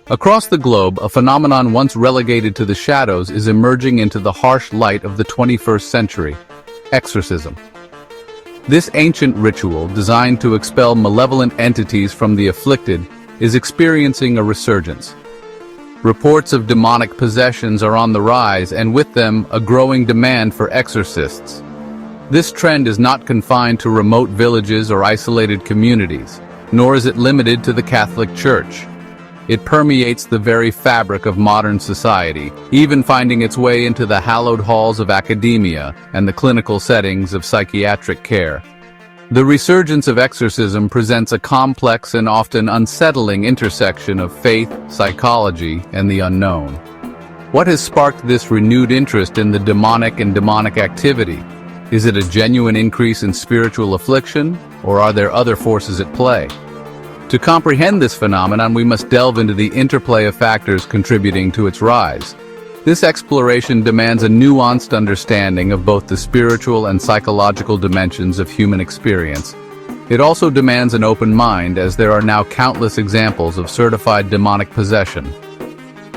Across the globe, a phenomenon once relegated to the shadows is emerging into the harsh light of the 21st century: exorcism. This ancient ritual, designed to expel malevolent entities from the afflicted, is experiencing a resurgence. Reports of demonic possessions are on the rise, and with them, a growing demand for exorcists. This trend is not confined to remote villages or isolated communities, nor is it limited to the Catholic Church. It permeates the very fabric of modern society, even finding its way into the hallowed halls of academia and the clinical settings of psychiatric care. The resurgence of exorcism presents a complex and often unsettling intersection of faith, psychology, and the unknown. What has sparked this renewed interest in the demonic and demonic activity? Is it a genuine increase in spiritual affliction, or are there other forces at play? To comprehend this phenomenon, we must delve into the interplay of factors contributing to its rise. This exploration demands a nuanced understanding of both the spiritual and psychological dimensions of human experience. It also demands an open mind, as there are now countless examples of certified demonic possession.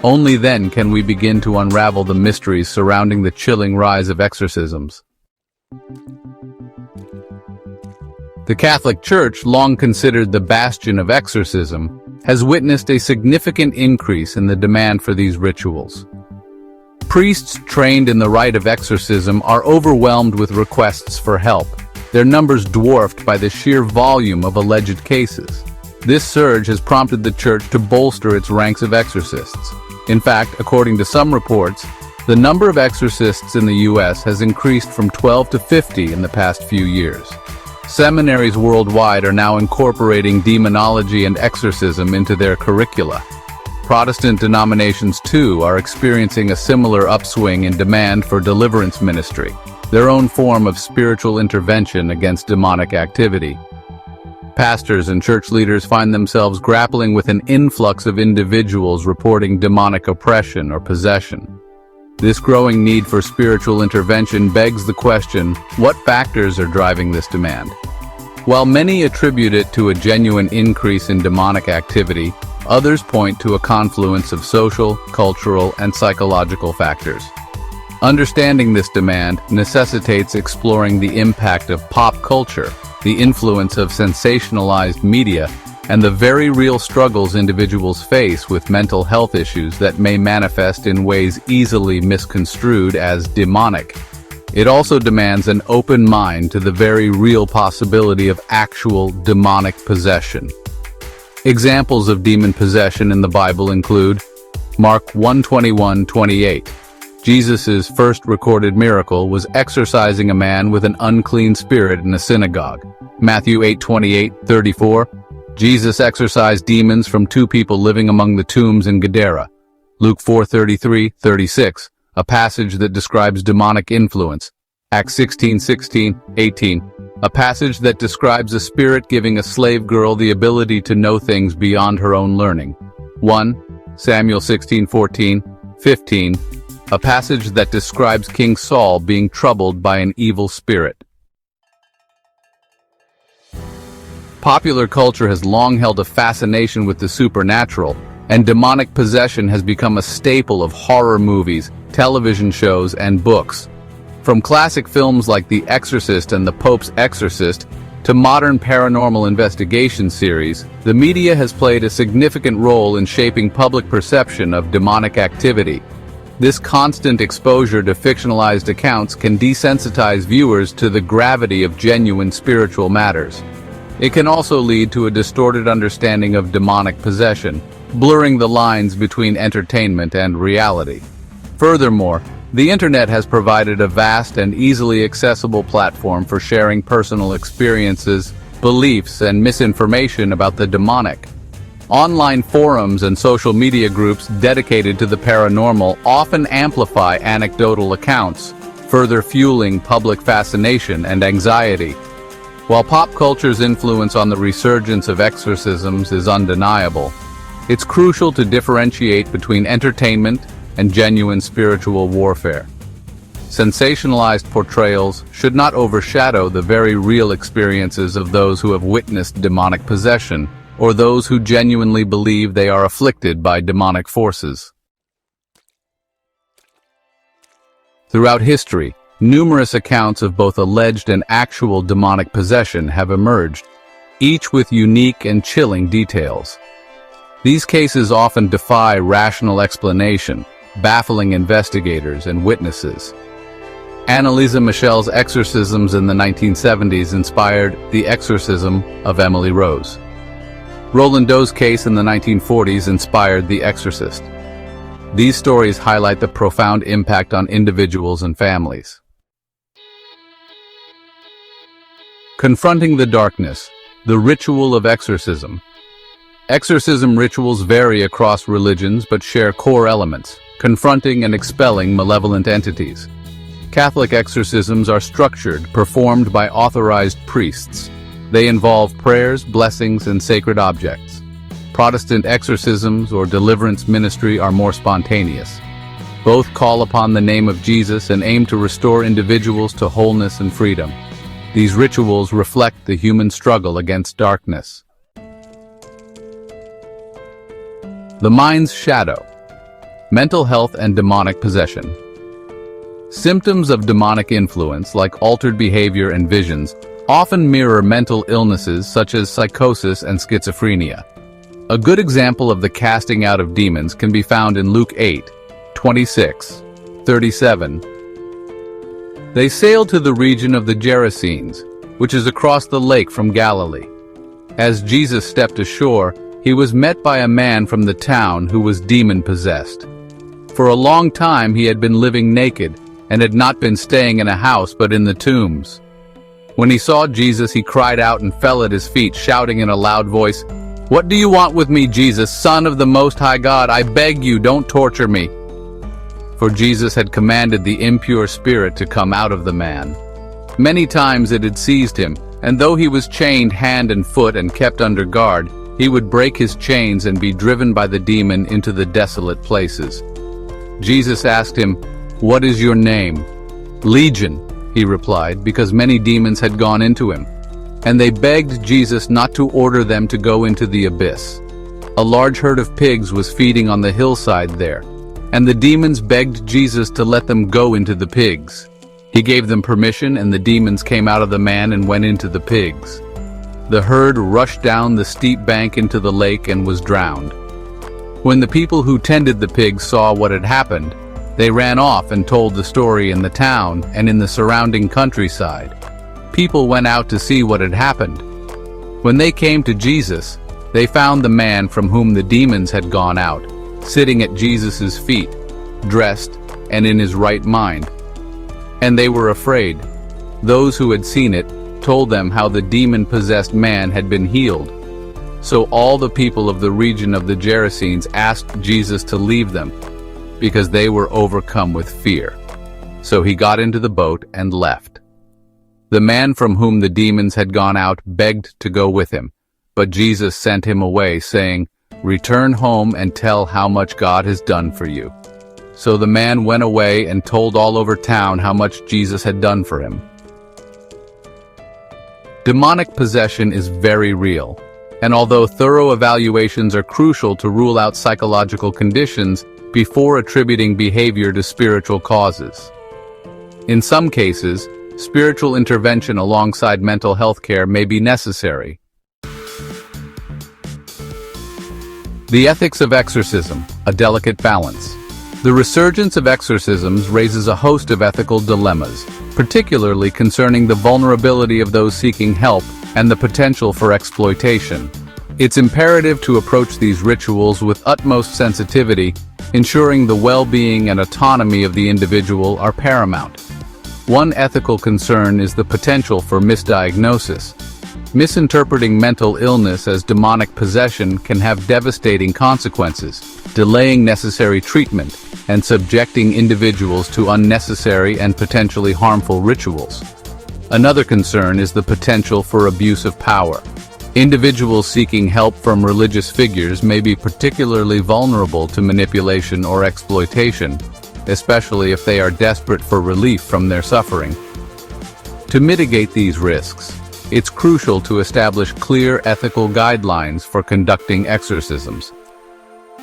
Only then can we begin to unravel the mysteries surrounding the chilling rise of exorcisms. The Catholic Church, long considered the bastion of exorcism, has witnessed a significant increase in the demand for these rituals. Priests trained in the rite of exorcism are overwhelmed with requests for help, their numbers dwarfed by the sheer volume of alleged cases. This surge has prompted the Church to bolster its ranks of exorcists. In fact, according to some reports, the number of exorcists in the U.S. has increased from 12 to 50 in the past few years. Seminaries worldwide are now incorporating demonology and exorcism into their curricula. Protestant denominations, too, are experiencing a similar upswing in demand for deliverance ministry, their own form of spiritual intervention against demonic activity. Pastors and church leaders find themselves grappling with an influx of individuals reporting demonic oppression or possession. This growing need for spiritual intervention begs the question, what factors are driving this demand? While many attribute it to a genuine increase in demonic activity, others point to a confluence of social, cultural, and psychological factors. Understanding this demand necessitates exploring the impact of pop culture, the influence of sensationalized media, and the very real struggles individuals face with mental health issues that may manifest in ways easily misconstrued as demonic. It also demands an open mind to the very real possibility of actual demonic possession. Examples of demon possession in the Bible include Mark 1:21-28. Jesus' first recorded miracle was exorcising a man with an unclean spirit in a synagogue. Matthew 8:28-34. Jesus exorcised demons from 2 people living among the tombs in Gadara. Luke 4:33-36, a passage that describes demonic influence. Acts 16:16-18, a passage that describes a spirit giving a slave girl the ability to know things beyond her own learning. 1 Samuel 16:14-15, a passage that describes King Saul being troubled by an evil spirit. Popular culture has long held a fascination with the supernatural, and demonic possession has become a staple of horror movies, television shows, and books. From classic films like The Exorcist and The Pope's Exorcist to modern paranormal investigation series, the media has played a significant role in shaping public perception of demonic activity. This constant exposure to fictionalized accounts can desensitize viewers to the gravity of genuine spiritual matters. It can also lead to a distorted understanding of demonic possession, blurring the lines between entertainment and reality. Furthermore, the internet has provided a vast and easily accessible platform for sharing personal experiences, beliefs, and misinformation about the demonic. Online forums and social media groups dedicated to the paranormal often amplify anecdotal accounts, further fueling public fascination and anxiety. While pop culture's influence on the resurgence of exorcisms is undeniable, it's crucial to differentiate between entertainment and genuine spiritual warfare. Sensationalized portrayals should not overshadow the very real experiences of those who have witnessed demonic possession or those who genuinely believe they are afflicted by demonic forces. Throughout history, numerous accounts of both alleged and actual demonic possession have emerged, each with unique and chilling details. These cases often defy rational explanation, baffling investigators and witnesses. Annalisa Michel's exorcisms in the 1970s inspired The Exorcism of Emily Rose. Roland Doe's case in the 1940s inspired The Exorcist. These stories highlight the profound impact on individuals and families. Confronting the darkness, the ritual of exorcism. Exorcism rituals vary across religions but share core elements, confronting and expelling malevolent entities. Catholic exorcisms are structured, performed by authorized priests. They involve prayers, blessings, and sacred objects. Protestant exorcisms or deliverance ministry are more spontaneous. Both call upon the name of Jesus and aim to restore individuals to wholeness and freedom. These rituals reflect the human struggle against darkness. The mind's shadow. Mental health and demonic possession. Symptoms of demonic influence, like altered behavior and visions, often mirror mental illnesses such as psychosis and schizophrenia. A good example of the casting out of demons can be found in Luke 8:26-37. They sailed to the region of the Gerasenes, which is across the lake from Galilee. As Jesus stepped ashore, he was met by a man from the town who was demon-possessed. For a long time he had been living naked and had not been staying in a house but in the tombs. When he saw Jesus, he cried out and fell at his feet, shouting in a loud voice, "What do you want with me, Jesus, Son of the Most High God? I beg you, don't torture me." For Jesus had commanded the impure spirit to come out of the man. Many times it had seized him, and though he was chained hand and foot and kept under guard, he would break his chains and be driven by the demon into the desolate places. Jesus asked him, "What is your name?" "Legion," he replied, because many demons had gone into him. And they begged Jesus not to order them to go into the abyss. A large herd of pigs was feeding on the hillside there, and the demons begged Jesus to let them go into the pigs. He gave them permission, and the demons came out of the man and went into the pigs. The herd rushed down the steep bank into the lake and was drowned. When the people who tended the pigs saw what had happened, they ran off and told the story in the town and in the surrounding countryside. People went out to see what had happened. When they came to Jesus, they found the man from whom the demons had gone out, sitting at Jesus' feet, dressed and in his right mind. And they were afraid. Those who had seen it told them how the demon-possessed man had been healed. So all the people of the region of the Gerasenes asked Jesus to leave them, because they were overcome with fear. So he got into the boat and left. The man from whom the demons had gone out begged to go with him, but Jesus sent him away, saying, "Return home and tell how much God has done for you." So the man went away and told all over town how much Jesus had done for him. Demonic possession is very real, and although thorough evaluations are crucial to rule out psychological conditions before attributing behavior to spiritual causes. In some cases, spiritual intervention alongside mental health care may be necessary. The ethics of exorcism, a delicate balance. The resurgence of exorcisms raises a host of ethical dilemmas, particularly concerning the vulnerability of those seeking help and the potential for exploitation. It's imperative to approach these rituals with utmost sensitivity, ensuring the well-being and autonomy of the individual are paramount. One ethical concern is the potential for misdiagnosis. Misinterpreting mental illness as demonic possession can have devastating consequences, delaying necessary treatment and subjecting individuals to unnecessary and potentially harmful rituals. Another concern is the potential for abuse of power. Individuals seeking help from religious figures may be particularly vulnerable to manipulation or exploitation, especially if they are desperate for relief from their suffering. To mitigate these risks, it's crucial to establish clear ethical guidelines for conducting exorcisms.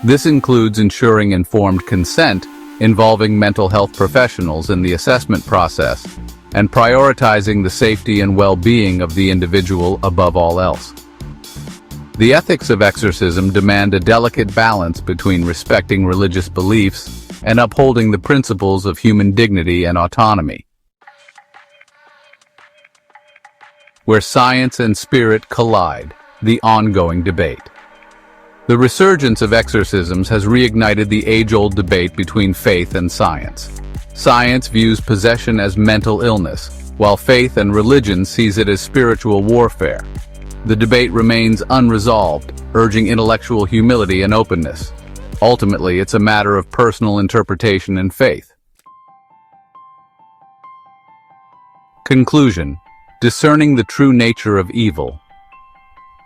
This includes ensuring informed consent involving mental health professionals in the assessment process, and prioritizing the safety and well-being of the individual above all else. The ethics of exorcism demand a delicate balance between respecting religious beliefs and upholding the principles of human dignity and autonomy. Where science and spirit collide, the ongoing debate. The resurgence of exorcisms has reignited the age-old debate between faith and science. Science views possession as mental illness, while faith and religion sees it as spiritual warfare. The debate remains unresolved, urging intellectual humility and openness. Ultimately, it's a matter of personal interpretation and faith. Conclusion: discerning the true nature of evil.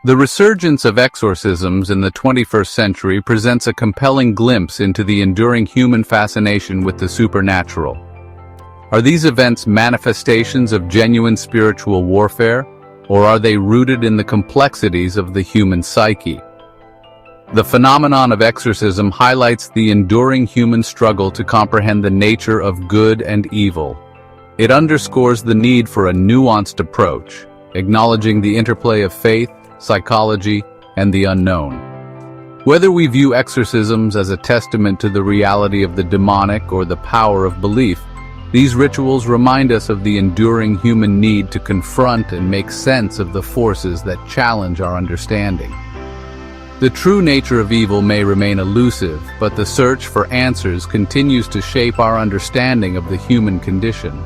The resurgence of exorcisms in the 21st century presents a compelling glimpse into the enduring human fascination with the supernatural. Are these events manifestations of genuine spiritual warfare, or are they rooted in the complexities of the human psyche? The phenomenon of exorcism highlights the enduring human struggle to comprehend the nature of good and evil. It underscores the need for a nuanced approach, acknowledging the interplay of faith, psychology, and the unknown. Whether we view exorcisms as a testament to the reality of the demonic or the power of belief, these rituals remind us of the enduring human need to confront and make sense of the forces that challenge our understanding. The true nature of evil may remain elusive, but the search for answers continues to shape our understanding of the human condition.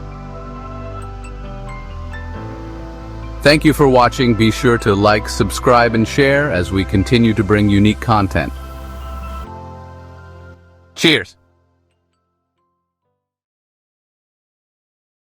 Thank you for watching. Be sure to like, subscribe, and share as we continue to bring unique content. Cheers!